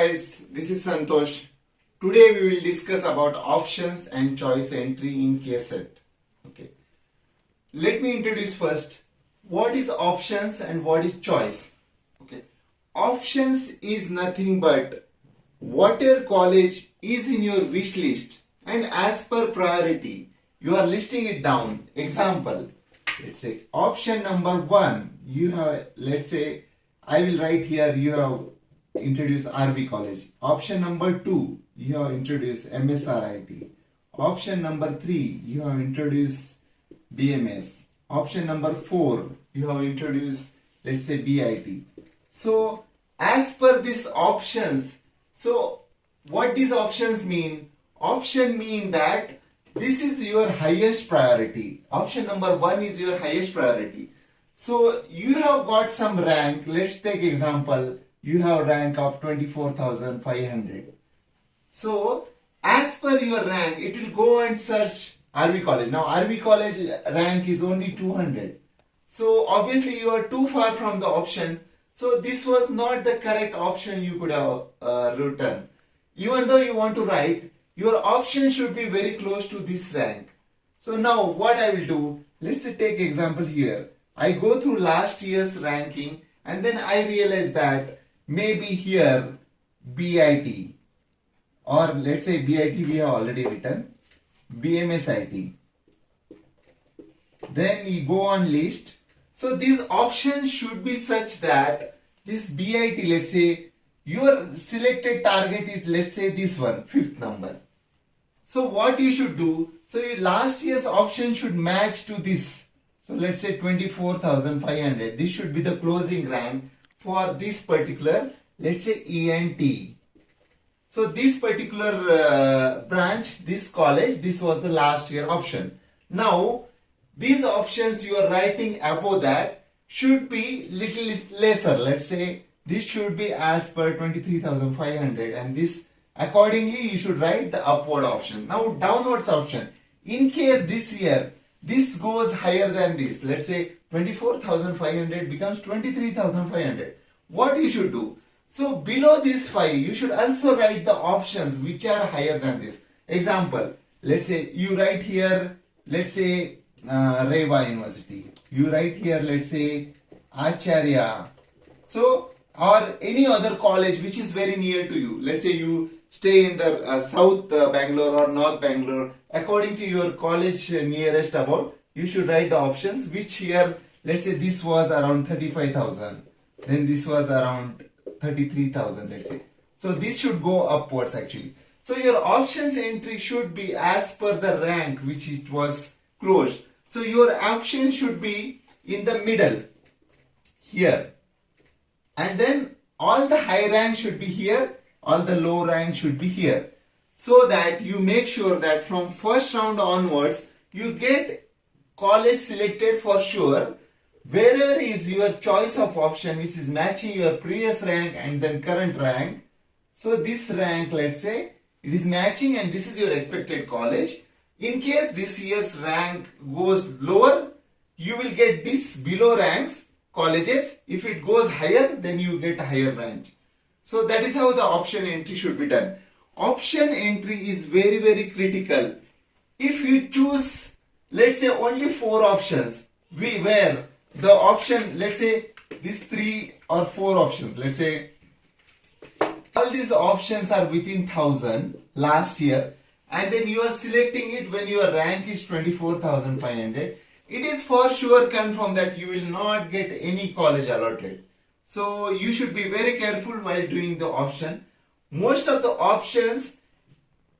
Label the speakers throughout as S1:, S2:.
S1: guys, this is Santosh. Today we will discuss about options and choice entry in KCET. Okay. Let me introduce first what is options and what is choice. Okay. Options is nothing but whatever college is in your wish list and as per priority you are listing it down. Example, let's say option number 1 you have, let's say I will write here you have introduce RV college. Option number 2 you have introduced MSRIT. Option number 3 you have introduced BMS. Option number 4 you have introduced, let's say, BIT. So as per these options, so what these options mean? Option mean that this is your highest priority. Option number 1 is your highest priority. So you have got some rank. Let's take example. You have rank of 24,500. So as per your rank, it will go and search RV college. Now RV college rank is only 200. So obviously you are too far from the option. So this was not the correct option you could have written. Even though you want to write, your option should be very close to this rank. So now what I will do, let's take example here. I go through last year's ranking and then I realize that maybe here BIT, or let's say BIT we have already written, BMSIT. Then we go on list. So these options should be such that this BIT, let's say your selected target is, let's say, this one, 5th number. So what you should do, so your last year's option should match to this. So let's say 24,500. This should be the closing rank for this particular, let's say, ENT. So this particular branch, this college, this was the last year option. Now these options you are writing above that should be little lesser. Let's say this should be as per 23,500 and this accordingly you should write the upward option. Now downwards option. In case this year this goes higher than this, let's say 24,500 becomes 23,500. What you should do? So below this 5 you should also write the options which are higher than this. Example, let's say you write here, let's say Reva University. You write here, let's say Acharya. So or any other college which is very near to you. Let's say you stay in the South Bangalore or North Bangalore. According to your college nearest about, you should write the options which here, let's say this was around 35,000. Then this was around 33,000, let's say. So this should go upwards actually. So your options entry should be as per the rank which it was closed. So your option should be in the middle here. And then all the high rank should be here, all the low rank should be here. So that you make sure that from first round onwards, you get college selected for sure. Wherever is your choice of option which is matching your previous rank and then current rank. So this rank, let's say, it is matching and this is your expected college. In case this year's rank goes lower, you will get this below ranks colleges. If it goes higher, then you get a higher rank. So that is how the option entry should be done. Option entry is very, very critical. If you choose, let's say, only 4 options, where the option, let's say these 3 or 4 options, let's say all these options are within 1,000 last year, and then you are selecting it when your rank is 24,500, it is for sure confirmed that you will not get any college allotted. So you should be very careful while doing the option. Most of the options,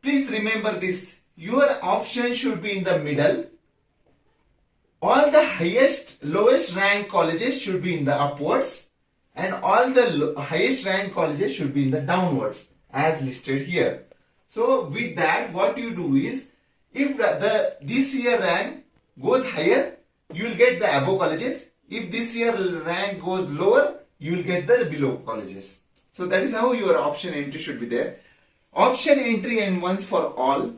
S1: please remember this, your option should be in the middle. All the highest, lowest rank colleges should be in the upwards and all the highest rank colleges should be in the downwards as listed here. So with that, what you do is, if this year rank goes higher, you will get the above colleges. If this year rank goes lower, you will get the below colleges. So that is how your option entry should be there. Option entry and once for all.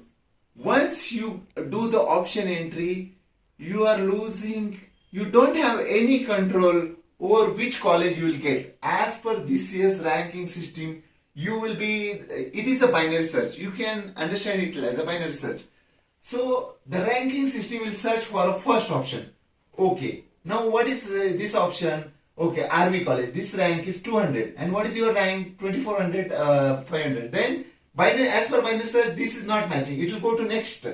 S1: Once you do the option entry, you are losing, you don't have any control over which college you will get. As per this year's ranking system, you will be, it is a binary search. You can understand it as a binary search. So the ranking system will search for a first option. Okay, now what is this option? Okay, RV college, this rank is 200, and what is your rank? 2400, 500. Then binary, as per binary search, this is not matching. It will go to next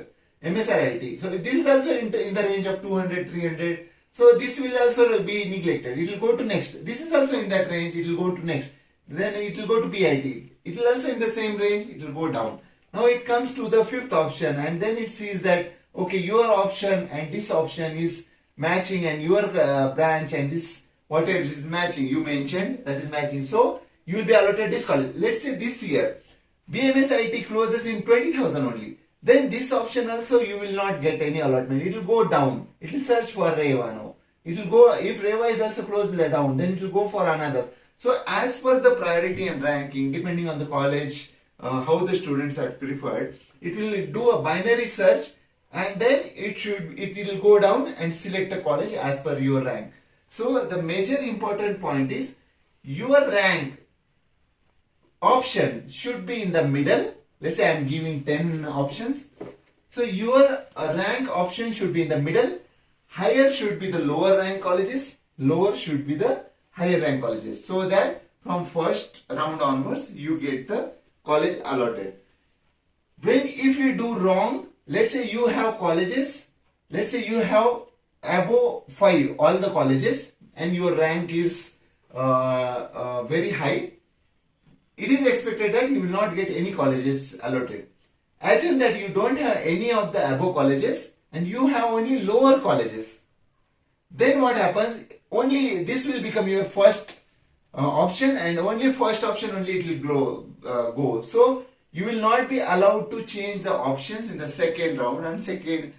S1: MSRIT. So this is also in the range of 200, 300. So this will also be neglected. It will go to next. This is also in that range. It will go to next. Then it will go to BIT. It will also in the same range. It will go down. Now it comes to the fifth option, and then it sees that okay, your option and this option is matching, and your branch and this whatever is matching, you mentioned that is matching. So you will be allotted this college. Let's say this year BMSIT closes in 20,000 only. Then this option also you will not get any allotment. It will go down. It will search for Reva now. It will go, if Reva is also closed down, then it will go for another. So as per the priority and ranking, depending on the college, how the students are preferred, it will do a binary search, and then it will go down and select a college as per your rank. So the major important point is your rank option should be in the middle. Let's say I am giving 10 options. So your rank option should be in the middle. Higher should be the lower rank colleges. Lower should be the higher rank colleges. So that from first round onwards, you get the college allotted. When if you do wrong, let's say you have colleges, let's say you have above 5, all the colleges, and your rank is very high, it is expected that you will not get any colleges allotted. Assume that you don't have any of the above colleges and you have only lower colleges. Then what happens? Only this will become your first option, and only first option only it will go. So you will not be allowed to change the options in the second round, and second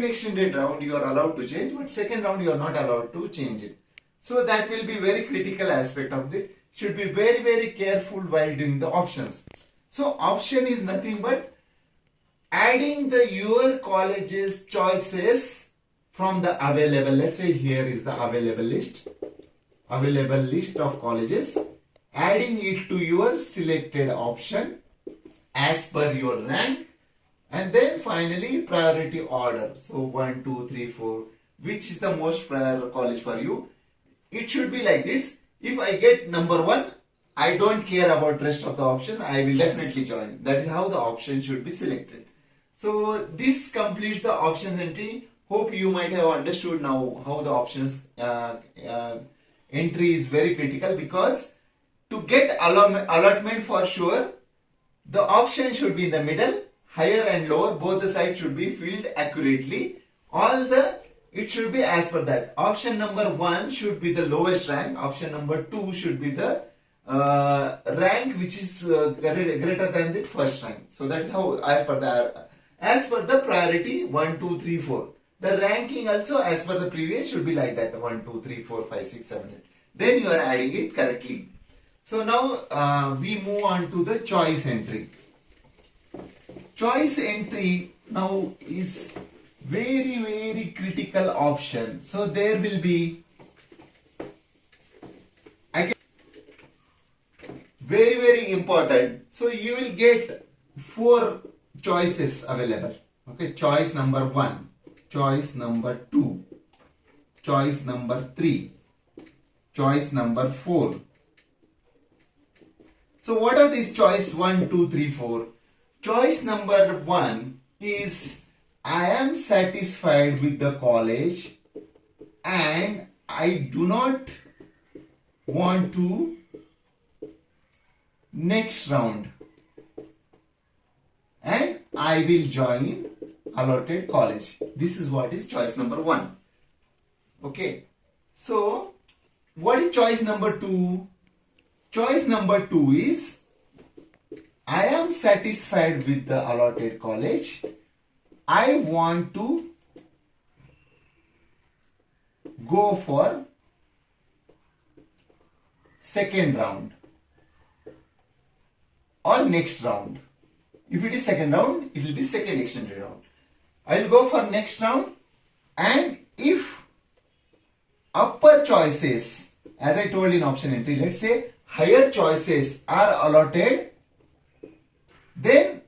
S1: extended round you are allowed to change, but second round you are not allowed to change it. So that will be very critical aspect of the, should be very, very careful while doing the options. So option is nothing but adding the your college's choices from the available. Let's say here is the available list of colleges, adding it to your selected option as per your rank, and then finally priority order. So 1, 2, 3, 4, which is the most prior college for you? It should be like this. If I get number 1, I don't care about rest of the option. I will definitely join. That is how the option should be selected. So this completes the options entry. Hope you might have understood now how the options entry is very critical, because to get allotment for sure, the option should be in the middle, higher and lower, both the sides should be filled accurately. It should be as per that. Option number 1 should be the lowest rank. Option number 2 should be the rank which is greater than the first rank. So that is how as per the priority 1, 2, 3, 4. The ranking also as per the previous should be like that, 1, 2, 3, 4, 5, 6, 7, 8. Then you are adding it correctly. So now we move on to the choice entry. Choice entry now is very, very critical option. So there will be very, very important. So you will get 4 choices available. Okay, choice number 1, choice number 2, choice number 3, choice number 4. So what are these choice 1, 2, 3, 4? Choice number 1 is I am satisfied with the college and I do not want to next round, and I will join allotted college. This is what is choice number 1. Okay. So what is choice number 2? Choice number 2 is I am satisfied with the allotted college. I want to go for second round or next round. If it is second round, it will be second extended round. I will go for next round, and if upper choices, as I told in option entry, let's say higher choices are allotted then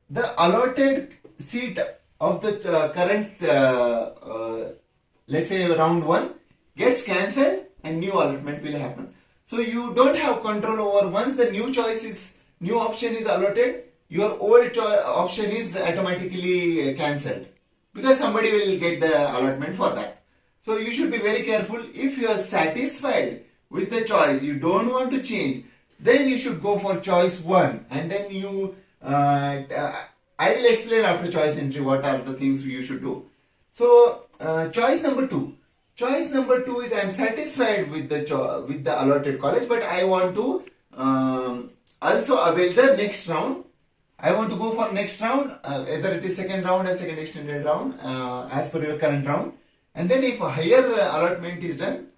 S1: the allotted seat of the current let's say round 1 gets cancelled and new allotment will happen. So you don't have control over, once the new option is allotted, your old option is automatically cancelled because somebody will get the allotment for that. So you should be very careful. If you are satisfied with the choice, you don't want to change, then you should go for choice 1, and then you I will explain after choice entry what are the things you should do. So choice number 2. Choice number 2 is I am satisfied with the allotted college, but I want to also avail the next round. I want to go for next round, either it is second round or second extended round as per your current round. And then if a higher allotment is done,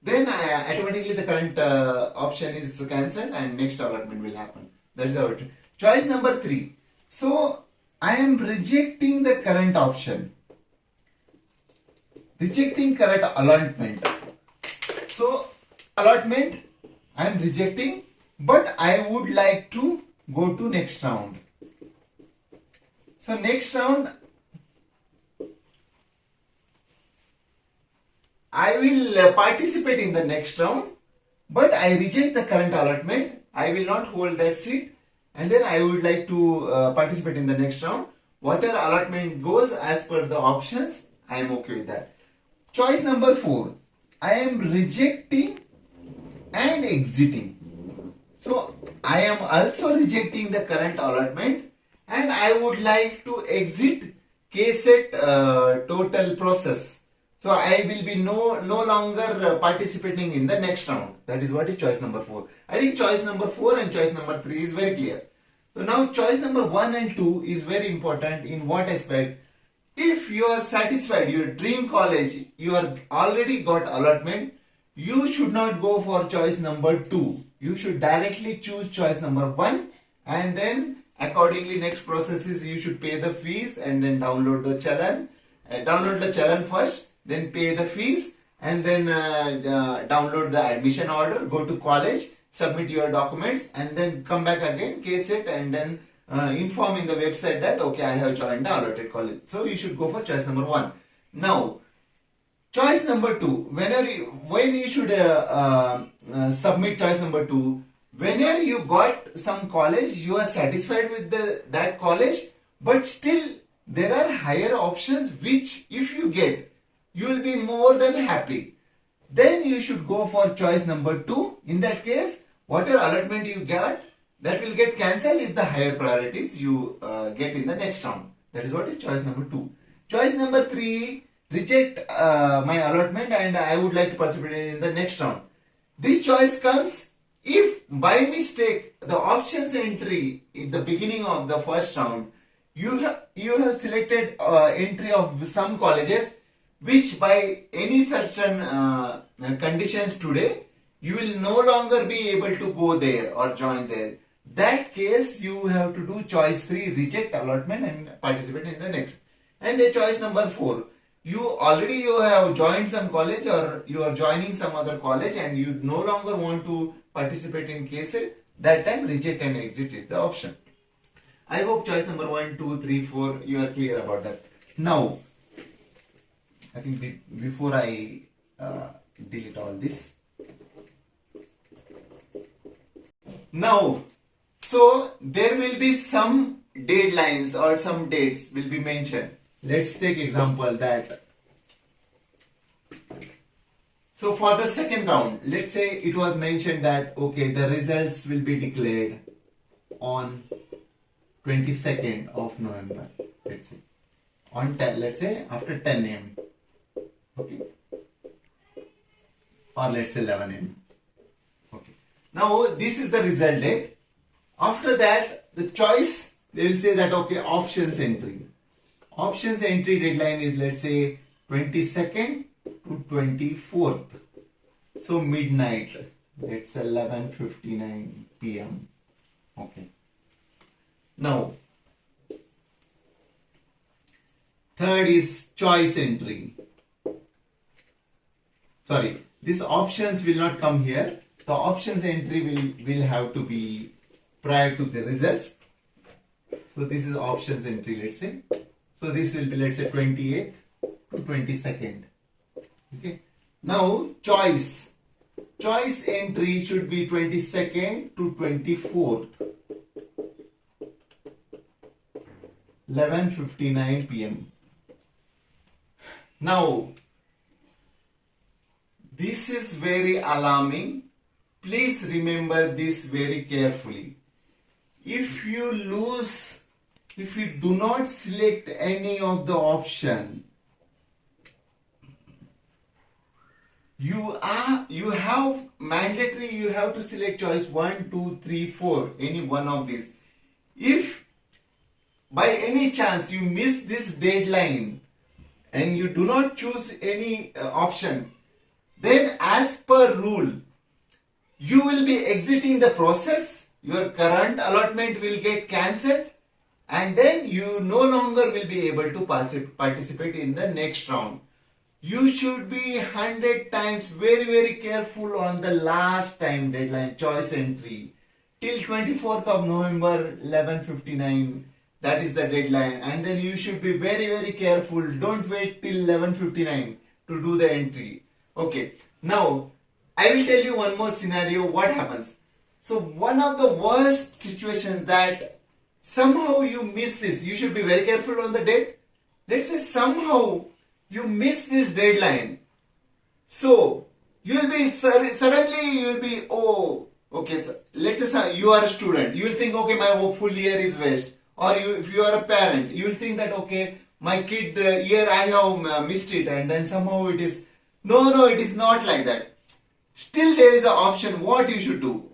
S1: then automatically the current option is cancelled and next allotment will happen. That is our choice number 3. So I am rejecting the current option. Rejecting current allotment. So allotment I am rejecting, but I would like to go to next round. So next round I will participate in the next round, but I reject the current allotment. I will not hold that seat, and then I would like to participate in the next round. Whatever allotment goes as per the options, I am okay with that. Choice number 4. I am rejecting and exiting. So I am also rejecting the current allotment and I would like to exit KCET total process. So I will be no longer participating in the next round. That is what is choice number 4. I think choice number 4 and choice number 3 is very clear. So now choice number 1 and 2 is very important. In what aspect? If you are satisfied, your dream college, you are already got allotment, you should not go for choice number 2. You should directly choose choice number 1, and then accordingly next process is you should pay the fees and then download the challan. Download the challan first, then pay the fees, and then download the admission order, go to college, submit your documents, and then come back again, KCET, and then inform in the website that okay, I have joined the allotted college. So you should go for choice number 1. Now choice number 2, when you should submit choice number 2, whenever you got some college, you are satisfied with that college, but still there are higher options which if you get, you will be more than happy. Then you should go for choice number 2. In that case, whatever allotment you got, that will get cancelled if the higher priorities you get in the next round. That is what is choice number 2. Choice number 3, reject my allotment and I would like to participate in the next round. This choice comes if by mistake the options entry in the beginning of the first round, you have selected entry of some colleges which by any certain conditions today, you will no longer be able to go there or join there. That case, you have to do choice 3, reject allotment and participate in the next. And the choice number 4, you have joined some college or you are joining some other college and you no longer want to participate in KCET, that time reject and exit is the option. I hope choice number 1, 2, 3, 4, you are clear about that. Now, I think before I delete all this. Now, so there will be some deadlines or some dates will be mentioned. Let's take example that. So for the second round, let's say it was mentioned that okay, the results will be declared on 22nd of November. Let's say on 10, let's say after 10 a.m. Okay, or let's say 11 a.m. Okay. Now this is the result date. After that, the choice, they will say that okay, options entry. Options entry deadline is let's say 22nd to 24th. So midnight, it's 11:59 p.m. Okay. Now, third is choice entry. Sorry, these options will not come here. The options entry will have to be prior to the results. So this is options entry, let's say. So this will be, let's say, 28th to 22nd. Okay. Now choice entry should be 22nd to 24th. 11:59 p.m. Now this is very alarming. Please remember this very carefully. If you do not select any of the option, you have to select choice 1, 2, 3, 4, any one of these. If by any chance you miss this deadline and you do not choose any option, then as per rule, you will be exiting the process, your current allotment will get cancelled, and then you no longer will be able to participate in the next round. You should be 100 times very careful on the last time deadline, choice entry. Till 24th of November, 11:59, that is the deadline. And then you should be very careful. Don't wait till 11:59 to do the entry. Okay. Now, I will tell you one more scenario. What happens? So, one of the worst situations that somehow you miss this. You should be very careful on the date. Let's say somehow you miss this deadline. So, you will be, suddenly you will be, oh, okay, so let's say you are a student. You will think, okay, my full year is waste. Or if you are a parent, you will think that, okay, my kid year I have missed it, and then somehow it is, no, it is not like that. Still there is an option what you should do.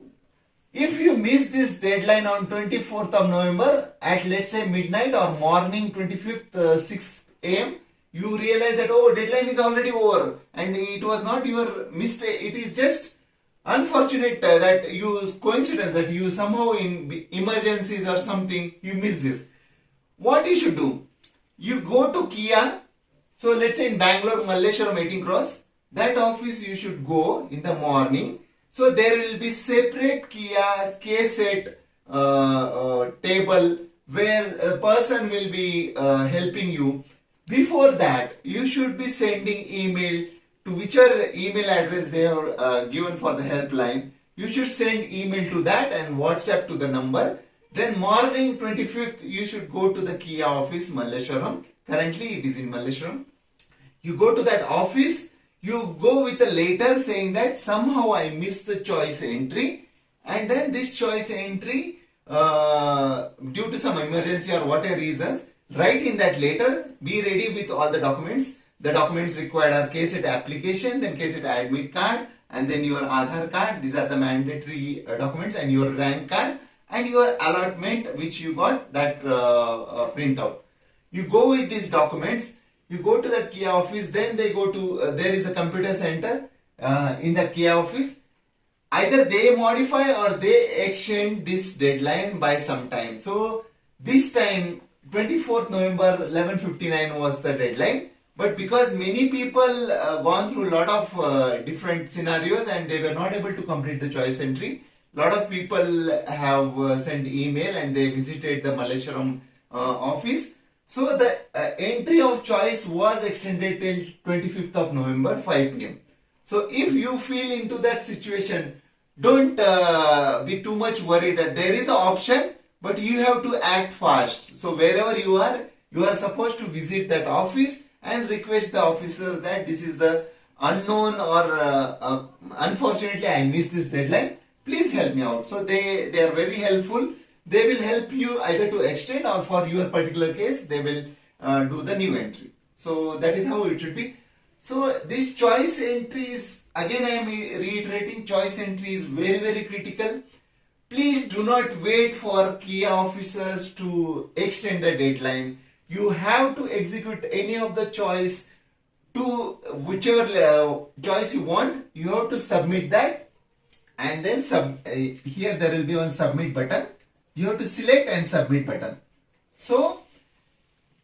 S1: If you miss this deadline on 24th of November at, let's say, midnight or morning 25th 6 a.m., you realize that, oh, deadline is already over and it was not your mistake. It is just unfortunate that you, coincidence that you somehow in emergencies or something, you miss this. What you should do? You go to Kia. So let's say in Bangalore, Malleshwaram 18 Cross, that office you should go in the morning. So there will be separate Kia KCET table where a person will be helping you. Before that, you should be sending email to whichever email address they have given for the helpline. You should send email to that and WhatsApp to the number. Then morning 25th, you should go to the Kia office, Malleshwaram. Currently, it is in Malleshwaram. You go to that office. You go with a letter saying that somehow I missed the choice entry, and then this choice entry due to some emergency or whatever reasons, write in that letter, be ready with all the documents. The documents required are KCET application, then KCET admit card, and then your Aadhaar card. These are the mandatory documents, and your rank card and your allotment which you got, that printout. You go with these documents. You go to that Kia office, then they go to, there is a computer center in that Kia office. Either they modify or they extend this deadline by some time. So this time, 24th November 11:59 was the deadline. But because many people gone through a lot of different scenarios and they were not able to complete the choice entry, a lot of people have sent email and they visited the Malleshwaram office. So the entry of choice was extended till 25th of November 5 p.m. So if you feel into that situation, don't be too much worried that there is an option, but you have to act fast. So wherever you are supposed to visit that office and request the officers that this is the unknown or unfortunately I missed this deadline. Please help me out. So they are very helpful. They will help you either to extend or for your particular case, they will do the new entry. So that is how it should be. So this choice entry is, again I am reiterating, choice entry is very critical. Please do not wait for Kia officers to extend the deadline. You have to execute any of the choice to whichever choice you want. You have to submit that, and then here there will be one submit button. You have to select and submit button. So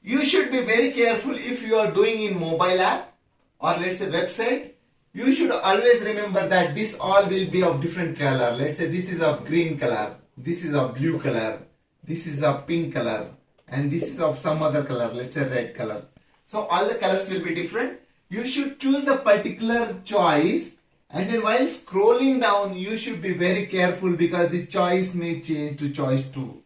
S1: you should be very careful if you are doing in mobile app or let's say website. You should always remember that this all will be of different color. Let's say this is of green color, this is of blue color, this is a pink color, and this is of some other color, let's say red color. So all the colors will be different. You should choose a particular choice, and then while scrolling down you should be very careful because the choice may change to choice 2.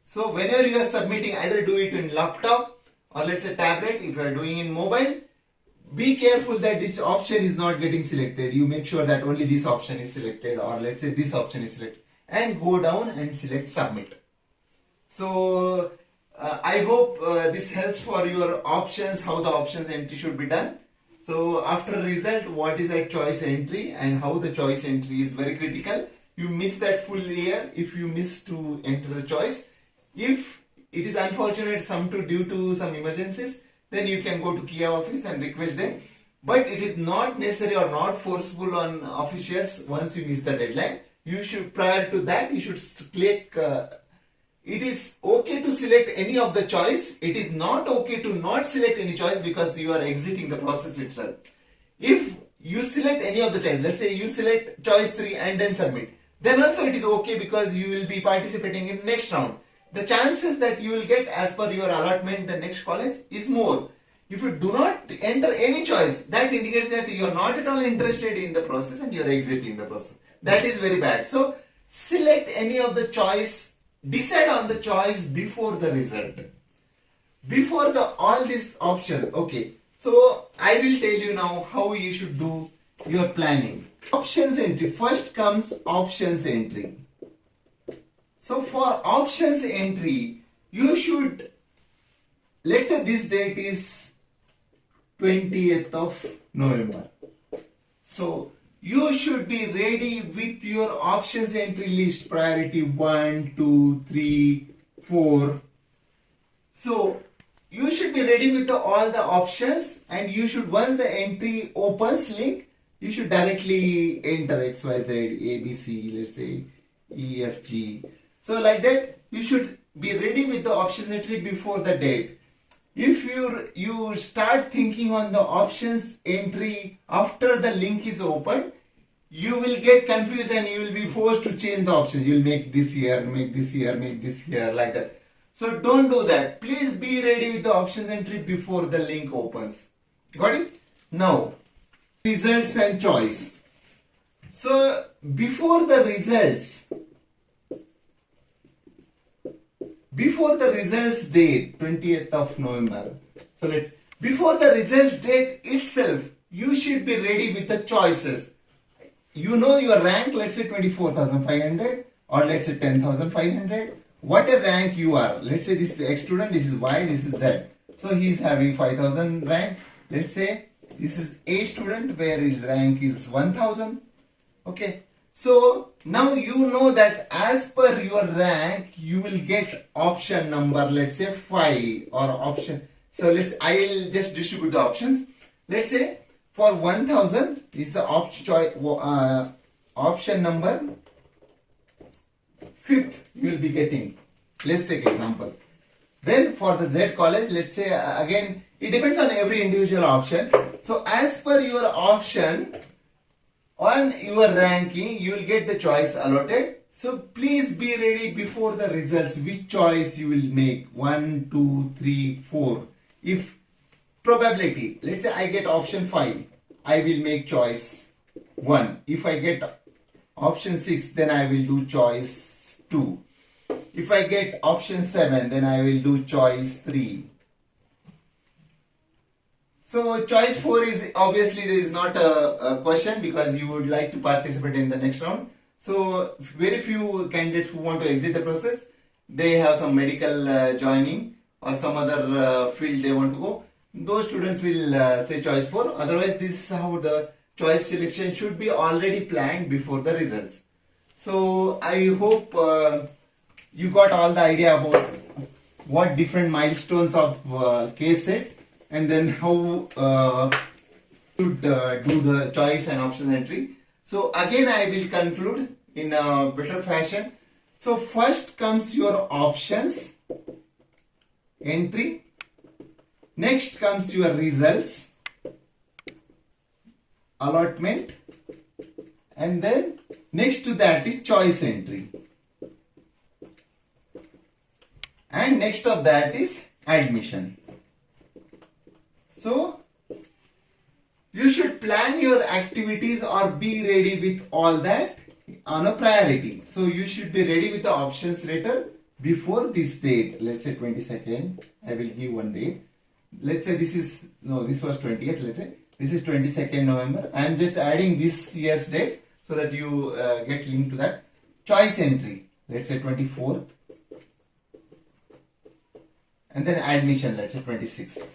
S1: So whenever you are submitting, either do it in laptop or let's say tablet. If you are doing in mobile, be careful that this option is not getting selected. You make sure that only this option is selected, or let's say this option is selected, and go down and select submit. So I hope this helps for your options, how the options entry should be done. So after result, what is a choice entry and how the choice entry is very critical. You miss that full year if you miss to enter the choice. If it is unfortunate due to some emergencies, then you can go to KIA office and request them. But it is not necessary or not forceful on officials once you miss the deadline. You should, prior to that, you should click. It is okay to select any of the choice. It is not okay to not select any choice because you are exiting the process itself. If you select any of the choice, let's say you select choice 3 and then submit, then also it is okay because you will be participating in next round. The chances that you will get as per your allotment the next college is more. If you do not enter any choice, that indicates that you are not at all interested in the process and you are exiting the process. That is very bad. So select any of the choice, decide on the choice before the result. Before all these options. Okay. So I will tell you now how you should do your planning. Options entry. First comes options entry. So for options entry, you should, let's say this date is 20th of November. So you should be ready with your options entry list, priority 1, 2, 3, 4. So you should be ready with all the options, and you should, once the entry opens link, you should directly enter XYZ, ABC, let's say EFG. So like that, you should be ready with the options entry before the date. If you start thinking on the options entry after the link is open, you will get confused and you will be forced to change the options. You will make this here, make this here, make this here, like that. So don't do that. Please be ready with the options entry before the link opens. Got it? Now, results and choice. So before the results date, 20th of November. So before the results date itself, you should be ready with the choices. You know your rank, let's say 24,500 or let's say 10,500. What a rank you are. Let's say this is the X student, this is Y, this is Z. So he is having 5,000 rank. Let's say this is A student where his rank is 1,000. Okay. So now you know that as per your rank, you will get option number, let's say 5 or option. So I will just distribute the options. Let's say for 1000 is the option number 5th you will be getting. Let's take example. Then for the Z college, let's say again, it depends on every individual option. So as per your option, on your ranking, you will get the choice allotted. So please be ready before the results which choice you will make. 1, 2, 3, 4. If probability, let's say I get option 5, I will make choice 1. If I get option 6, then I will do choice 2. If I get option 7, then I will do choice 3. So choice 4 is obviously there is not a question because you would like to participate in the next round. So very few candidates who want to exit the process, they have some medical joining or some other field they want to go. Those students will say choice 4. Otherwise, this is how the choice selection should be already planned before the results. So I hope you got all the idea about what different milestones of KCET, and then how should do the choice and options entry. So again, I will conclude in a better fashion. So first comes your options entry. Next comes your results, allotment, and then next to that is choice entry. and next of that is admission. So you should plan your activities or be ready with all that on a priority. So you should be ready with the options letter before this date. Let's say 22nd. I will give one date. Let's say this was 20th. Let's say this is 22nd November. I am just adding this year's date so that you get linked to that. Choice entry. Let's say 24th. And then admission. Let's say 26th.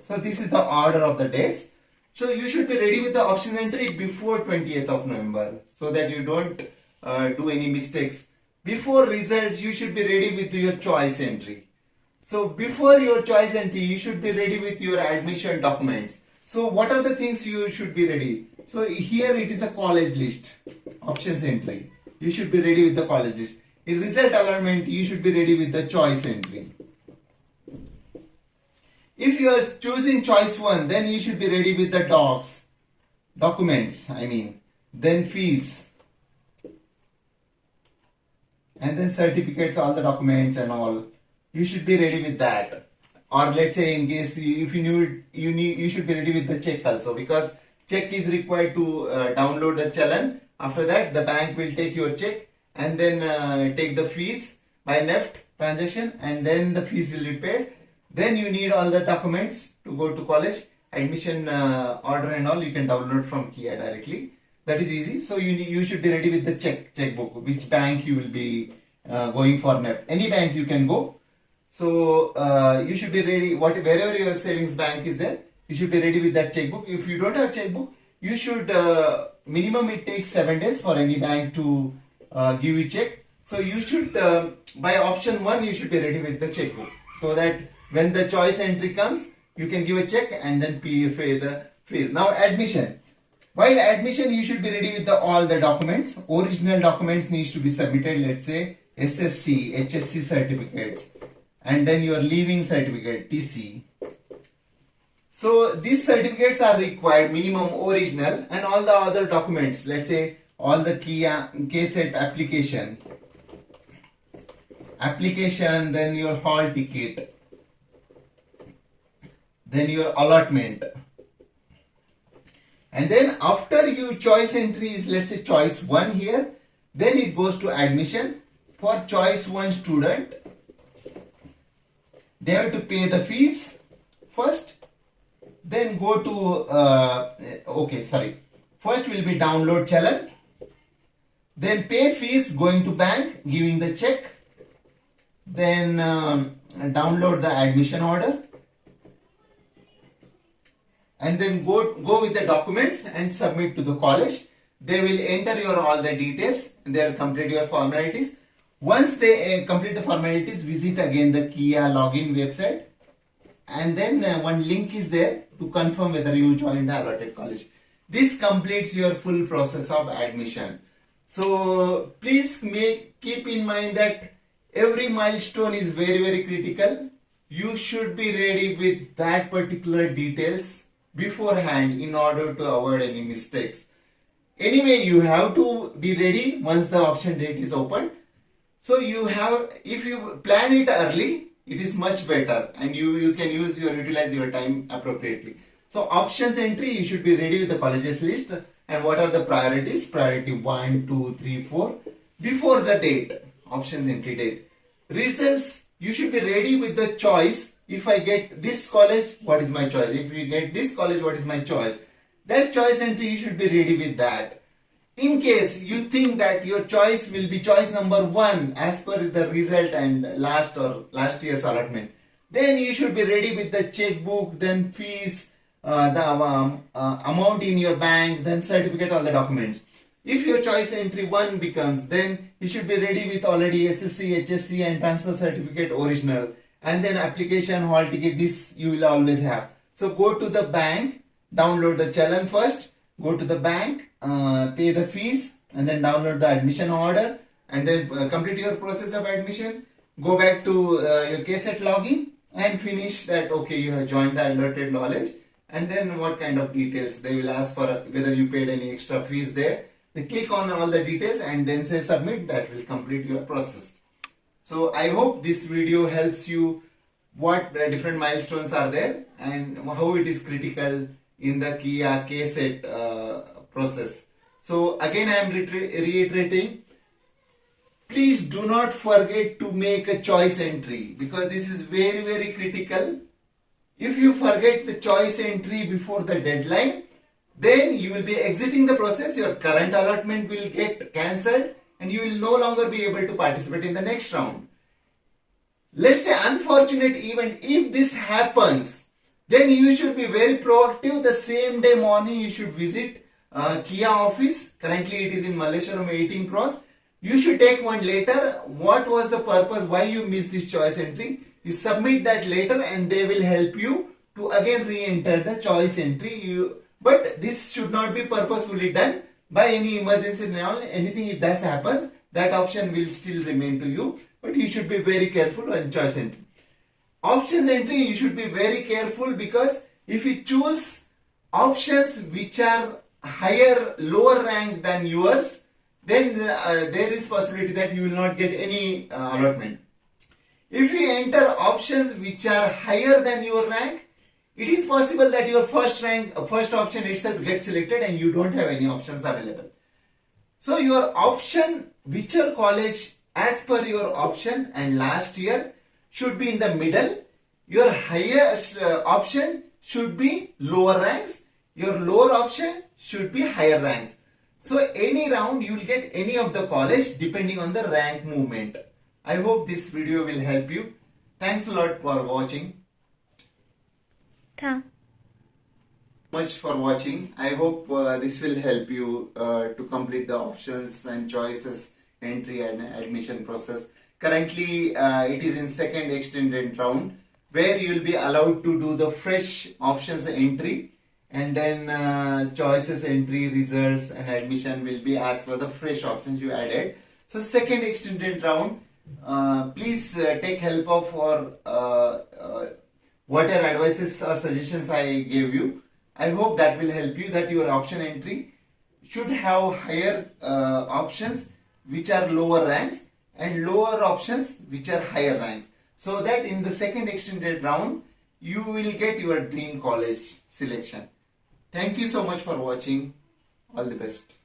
S1: So this is the order of the dates. So you should be ready with the options entry before 20th of November so that you don't do any mistakes. Before results, you should be ready with your choice entry. So before your choice entry, you should be ready with your admission documents. So what are the things you should be ready? So here it is a college list, options entry. You should be ready with the college list. In result allotment, you should be ready with the choice entry. If you are choosing choice 1, then you should be ready with the documents, then fees, and then certificates, all the documents and all. You should be ready with that. Or let's say in case if you should be ready with the check also, because check is required to download the challan. After that, the bank will take your check and then take the fees by NEFT transaction, and then the fees will be paid. Then you need all the documents to go to college, admission order and all you can download from KCET directly. That is easy. So you should be ready with the checkbook, which bank you will be going for NEFT. Any bank you can go. So you should be ready, wherever your savings bank is there, you should be ready with that checkbook. If you don't have checkbook, you should, minimum it takes 7 days for any bank to give you check. So you should, by option 1, you should be ready with the checkbook, so that when the choice entry comes, you can give a check and then pay the fees. Now admission. While admission, you should be ready with all the documents. Original documents needs to be submitted. Let's say SSC, HSC certificates, and then your leaving certificate, TC. So these certificates are required, minimum original, and all the other documents. Let's say all the KCET application, then your hall ticket, then your allotment, and then after you choice entry is, let's say choice 1 here, then it goes to admission. For choice 1 student, they have to pay the fees first, then go to first will be download challan, then pay fees, going to bank, giving the check, then download the admission order, and then go with the documents and submit to the college. They will enter your all the details and they will complete your formalities. Once they complete the formalities, visit again the KIA login website, and then one link is there to confirm whether you joined the allotted college. This completes your full process of admission. So please keep in mind that every milestone is very, very critical. You should be ready with that particular details beforehand in order to avoid any mistakes. Anyway, you have to be ready once the option date is open. So if you plan it early, it is much better, and you can utilize your time appropriately. So options entry, you should be ready with the colleges list and what are the priorities, priority 1, 2, 3, 4 before the date, options entry date. Results, you should be ready with the choice. If I get this college, what is my choice? If you get this college, what is my choice? That choice entry, you should be ready with that. In case you think that your choice will be choice number 1 as per the result and last year's allotment, then you should be ready with the checkbook, then fees, the amount in your bank, then certificate, all the documents. If your choice entry 1 becomes, then you should be ready with already SSC, HSC and transfer certificate original, and then application, hall ticket. This you will always have. So go to the bank, download the challan first, go to the bank, pay the fees, and then download the admission order, and then complete your process of admission. Go back to your KCET login and finish that. Okay, you have joined the allotted college, and then what kind of details they will ask for, whether you paid any extra fees there. They click on all the details and then say submit. That will complete your process. So I hope this video helps you what the different milestones are there and how it is critical in the KCET process. So again I am reiterating, please do not forget to make a choice entry because this is very critical. If you forget the choice entry before the deadline, then you will be exiting the process, your current allotment will get cancelled and you will no longer be able to participate in the next round. Let's say unfortunate event, if this happens, then you should be very proactive. The same day morning you should visit Kia office. Currently it is in Malleshwaram 18 Cross. You should take one letter. What was the purpose? Why you missed this choice entry? You submit that letter and they will help you to again re-enter the choice entry. But this should not be purposefully done by any emergency and all. Anything if that happens, that option will still remain to you. But you should be very careful on choice entry. Options entry, you should be very careful because if you choose options which are lower rank than yours, then there is possibility that you will not get any allotment. If you enter options which are higher than your rank, it is possible that your first option itself gets selected and you don't have any options available. So your option, whichever college as per your option and last year should be in the middle. Your highest option should be lower ranks. Your lower option should be higher ranks. So any round you will get any of the college depending on the rank movement. I hope this video will help you. Thanks a lot for watching. Much for watching. I hope this will help you to complete the options and choices entry and admission process. Currently it is in second extended round where you will be allowed to do the fresh options entry and then choices entry, results and admission will be as per the fresh options you added. So second extended round, please take help of for whatever advices or suggestions I gave you. I hope that will help you, that your option entry should have higher options which are lower ranks and lower options which are higher ranks, so that in the second extended round you will get your dream college selection. Thank you so much for watching. All the best.